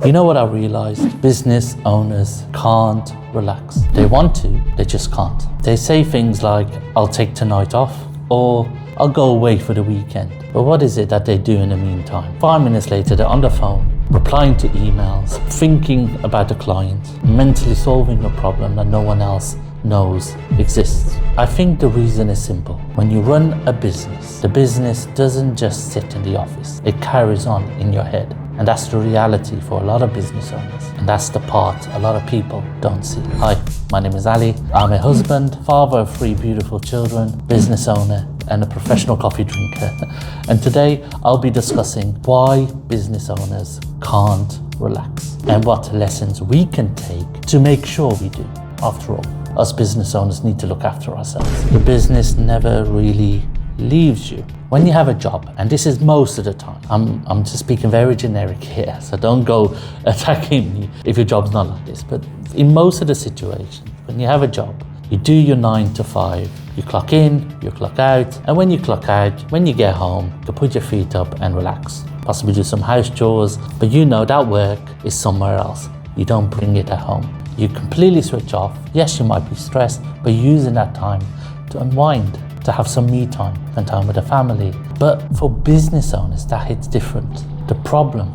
You know what I realized? Business owners can't relax. They want to, they just can't. They say things like, I'll take tonight off, or I'll go away for the weekend. But what is it that they do in the meantime? 5 minutes later, they're on the phone, replying to emails, thinking about the client, mentally solving a problem that no one else knows exists. I think the reason is simple. When you run a business, the business doesn't just sit in the office. It carries on in your head. And that's the reality for a lot of business owners. And that's the part a lot of people don't see. Hi, my name is Ali. I'm a husband, father of 3 beautiful children, business owner, and a professional coffee drinker. And today I'll be discussing why business owners can't relax and what lessons we can take to make sure we do. After all, us business owners need to look after ourselves. The business never really leaves you. When you have a job, and this is most of the time, I'm just speaking very generic here, so don't go attacking me if your job's not like this, but in most of the situations, when you have a job, you do your 9 to 5, you clock in, you clock out, and when you clock out, when you get home, you put your feet up and relax. Possibly do some house chores, but you know that work is somewhere else. You don't bring it at home. You completely switch off. Yes, you might be stressed, but you're using that time to unwind, to have some me time and time with the family. But for business owners, that hits different. The problem,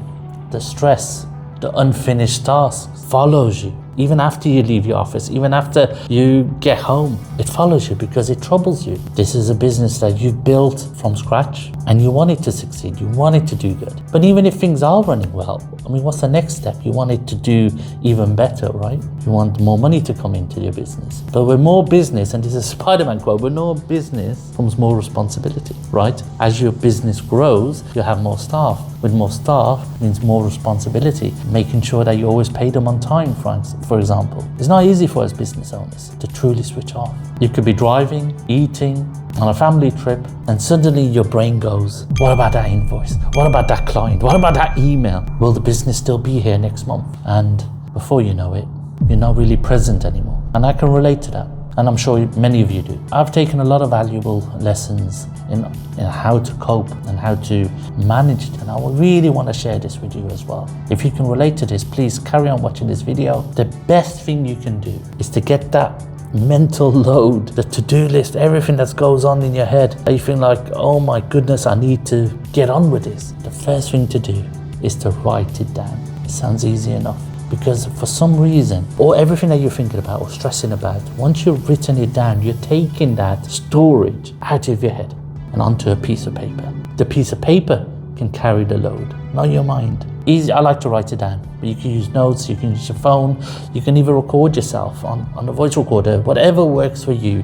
the stress, the unfinished tasks follows you. Even after you leave your office, even after you get home, it follows you because it troubles you. This is a business that you've built from scratch and you want it to succeed, you want it to do good. But even if things are running well, what's the next step? You want it to do even better, right? You want more money to come into your business. But with more business, and this is a Spider-Man quote, with more business comes more responsibility, right? As your business grows, you have more staff. With more staff means more responsibility, making sure that you always pay them on time, for example. It's not easy for us business owners to truly switch off. You could be driving, eating, on a family trip, and suddenly your brain goes, what about that invoice? What about that client? What about that email? Will the business still be here next month? And before you know it, you're not really present anymore. And I can relate to that. And I'm sure many of you do. I've taken a lot of valuable lessons in how to cope and how to manage it. And I really want to share this with you as well. If you can relate to this, please carry on watching this video. The best thing you can do is to get that mental load, the to-do list, everything that goes on in your head. You think like, oh my goodness, I need to get on with this. The first thing to do is to write it down. It sounds easy enough. Because for some reason, or everything that you're thinking about or stressing about, once you've written it down, you're taking that storage out of your head and onto a piece of paper. The piece of paper can carry the load, not your mind. Easy, I like to write it down, but you can use notes, you can use your phone, you can even record yourself on a voice recorder, whatever works for you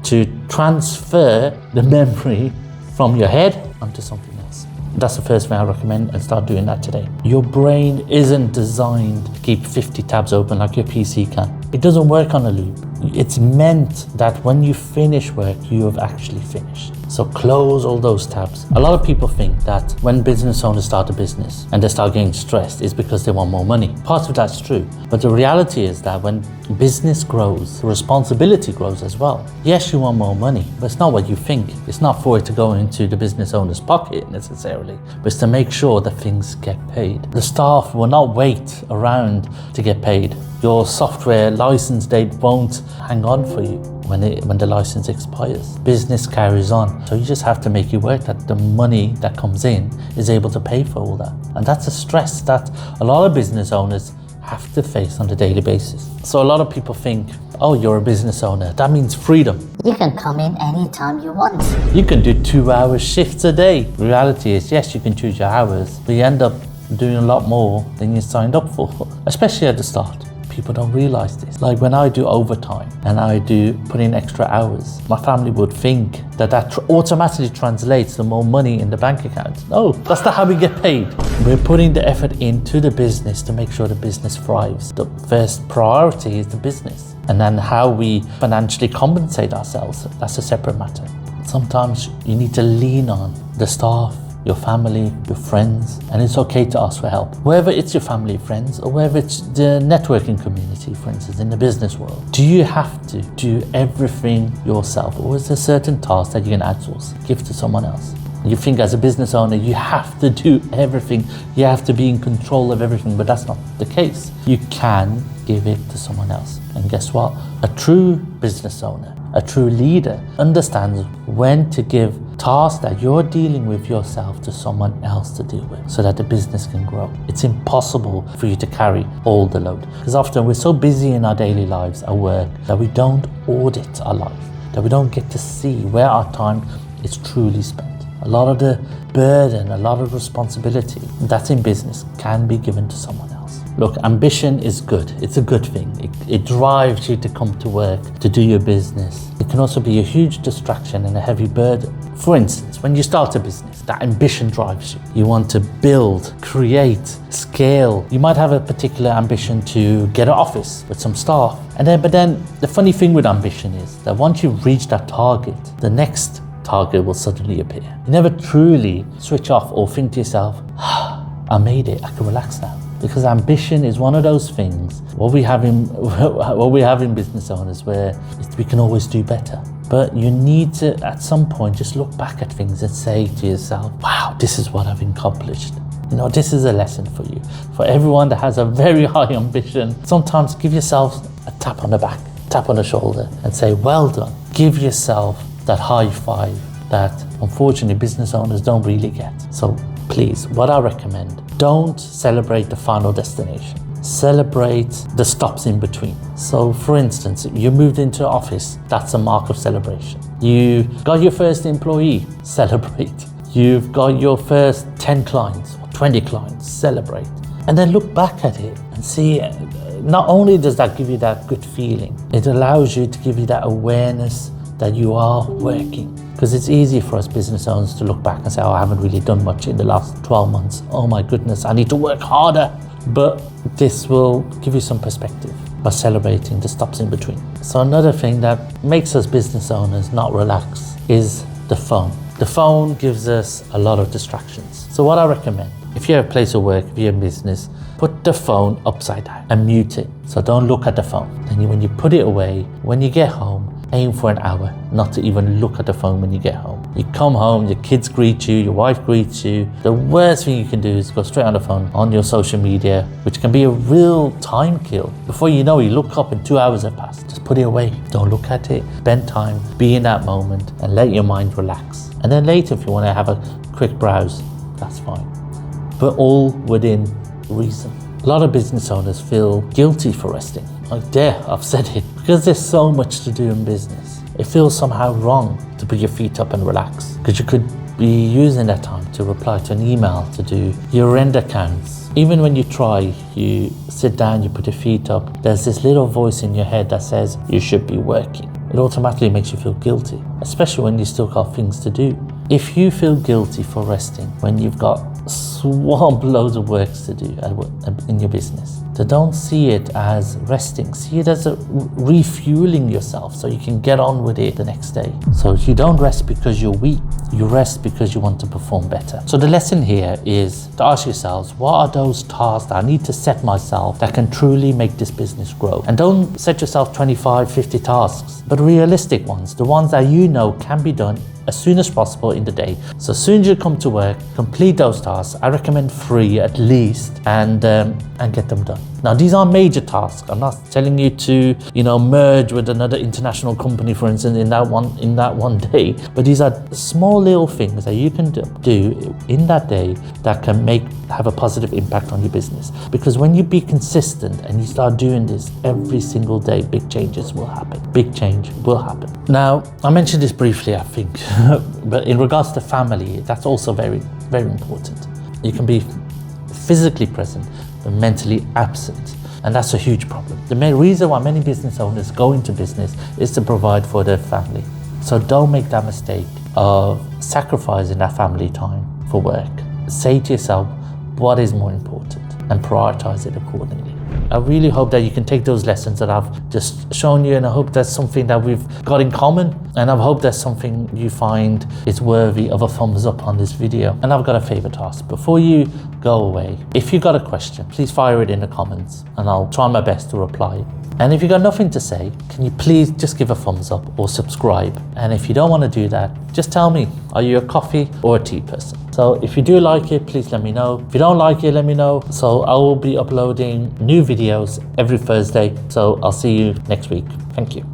to transfer the memory from your head onto something else. That's the first thing I recommend, and start doing that today. Your brain isn't designed to keep 50 tabs open like your PC can. It doesn't work on a loop. It's meant that when you finish work, you have actually finished. So close all those tabs. A lot of people think that when business owners start a business and they start getting stressed, it's because they want more money. Part of that's true. But the reality is that when business grows, the responsibility grows as well. Yes, you want more money, but it's not what you think. It's not for it to go into the business owner's pocket necessarily, but it's to make sure that things get paid. The staff will not wait around to get paid. Your software license date won't hang on for you when the license expires. Business carries on. So you just have to make it work that the money that comes in is able to pay for all that. And that's a stress that a lot of business owners have to face on a daily basis. So a lot of people think, oh, you're a business owner. That means freedom. You can come in anytime you want. You can do 2-hour shifts a day. The reality is, yes, you can choose your hours, but you end up doing a lot more than you signed up for, especially at the start. People don't realize this. Like when I do overtime and I do put in extra hours, my family would think that automatically translates to more money in the bank account. No, that's not how we get paid. We're putting the effort into the business to make sure the business thrives. The first priority is the business. And then how we financially compensate ourselves, that's a separate matter. Sometimes you need to lean on the staff, your family, your friends, and it's okay to ask for help. Whether it's your family, friends, or whether it's the networking community, for instance, in the business world. Do you have to do everything yourself, or is there certain tasks that you can outsource, give to someone else? You think as a business owner, you have to do everything. You have to be in control of everything, but that's not the case. You can give it to someone else. And guess what? A true business owner, a true leader understands when to give tasks that you're dealing with yourself to someone else to deal with so that the business can grow. It's impossible for you to carry all the load because often we're so busy in our daily lives, our work, that we don't audit our life, that we don't get to see where our time is truly spent. A lot of the burden, a lot of responsibility that's in business can be given to someone else. Look, ambition is good. It's a good thing. It drives you to come to work, to do your business. It can also be a huge distraction and a heavy burden. For instance, when you start a business, that ambition drives you. You want to build, create, scale. You might have a particular ambition to get an office with some staff. But then the funny thing with ambition is that once you reach that target, the next target will suddenly appear. You never truly switch off or think to yourself, I made it, I can relax now. Because ambition is one of those things, what we have in business owners where we can always do better. But you need to, at some point, just look back at things and say to yourself, wow, this is what I've accomplished. This is a lesson for you. For everyone that has a very high ambition, sometimes give yourself a tap on the back, tap on the shoulder and say, well done. Give yourself that high five that unfortunately business owners don't really get. So please, what I recommend, don't celebrate the final destination. Celebrate the stops in between. So for instance, you moved into an office, that's a mark of celebration. You got your first employee, celebrate. You've got your first 10 clients or 20 clients, celebrate. And then look back at it and see, not only does that give you that good feeling, it allows you to give you that awareness that you are working. Because it's easy for us business owners to look back and say, I haven't really done much in the last 12 months. Oh my goodness, I need to work harder. But this will give you some perspective by celebrating the stops in between. So another thing that makes us business owners not relax is the phone. The phone gives us a lot of distractions. So what I recommend, if you're at a place of work, if you're in business, put the phone upside down and mute it. So don't look at the phone. And when you put it away, when you get home, aim for an hour, not to even look at the phone when you get home. You come home, your kids greet you, your wife greets you. The worst thing you can do is go straight on the phone, on your social media, which can be a real time kill. Before you know it, you look up and 2 hours have passed. Just put it away. Don't look at it. Spend time, be in that moment and let your mind relax. And then later, if you want to have a quick browse, that's fine. But all within reason. A lot of business owners feel guilty for resting. I've said it. Because there's so much to do in business, it feels somehow wrong to put your feet up and relax. Because you could be using that time to reply to an email, to do your end accounts. Even when you try, you sit down, you put your feet up, there's this little voice in your head that says you should be working. It automatically makes you feel guilty, especially when you still got things to do. If you feel guilty for resting when you've got swamp loads of work to do in your business, so don't see it as resting. See it as a refueling yourself so you can get on with it the next day. So you don't rest because you're weak. You rest because you want to perform better. So the lesson here is to ask yourselves, what are those tasks that I need to set myself that can truly make this business grow? And don't set yourself 25, 50 tasks, but realistic ones, the ones that you know can be done as soon as possible in the day. So as soon as you come to work, complete those tasks. I recommend 3 at least, and get them done. Now, these are major tasks. I'm not telling you to, merge with another international company, for instance, in that one day. But these are small little things that you can do in that day that can have a positive impact on your business. Because when you be consistent and you start doing this every single day, big changes will happen. Big change will happen. Now, I mentioned this briefly, I think, but in regards to family, that's also very, very important. You can be physically present, but mentally absent. And that's a huge problem. The main reason why many business owners go into business is to provide for their family. So don't make that mistake of sacrificing that family time for work. Say to yourself, what is more important, and prioritize it accordingly. I really hope that you can take those lessons that I've just shown you, and I hope that's something that we've got in common, and I hope that's something you find is worthy of a thumbs up on this video. And I've got a favor to ask. Before you go away. If you got a question, please fire it in the comments and I'll try my best to reply. And if you got nothing to say, can you please just give a thumbs up or subscribe? And if you don't want to do that, just tell me, are you a coffee or a tea person? So if you do like it, please let me know. If you don't like it, let me know. So I will be uploading new videos every Thursday. So I'll see you next week. Thank you.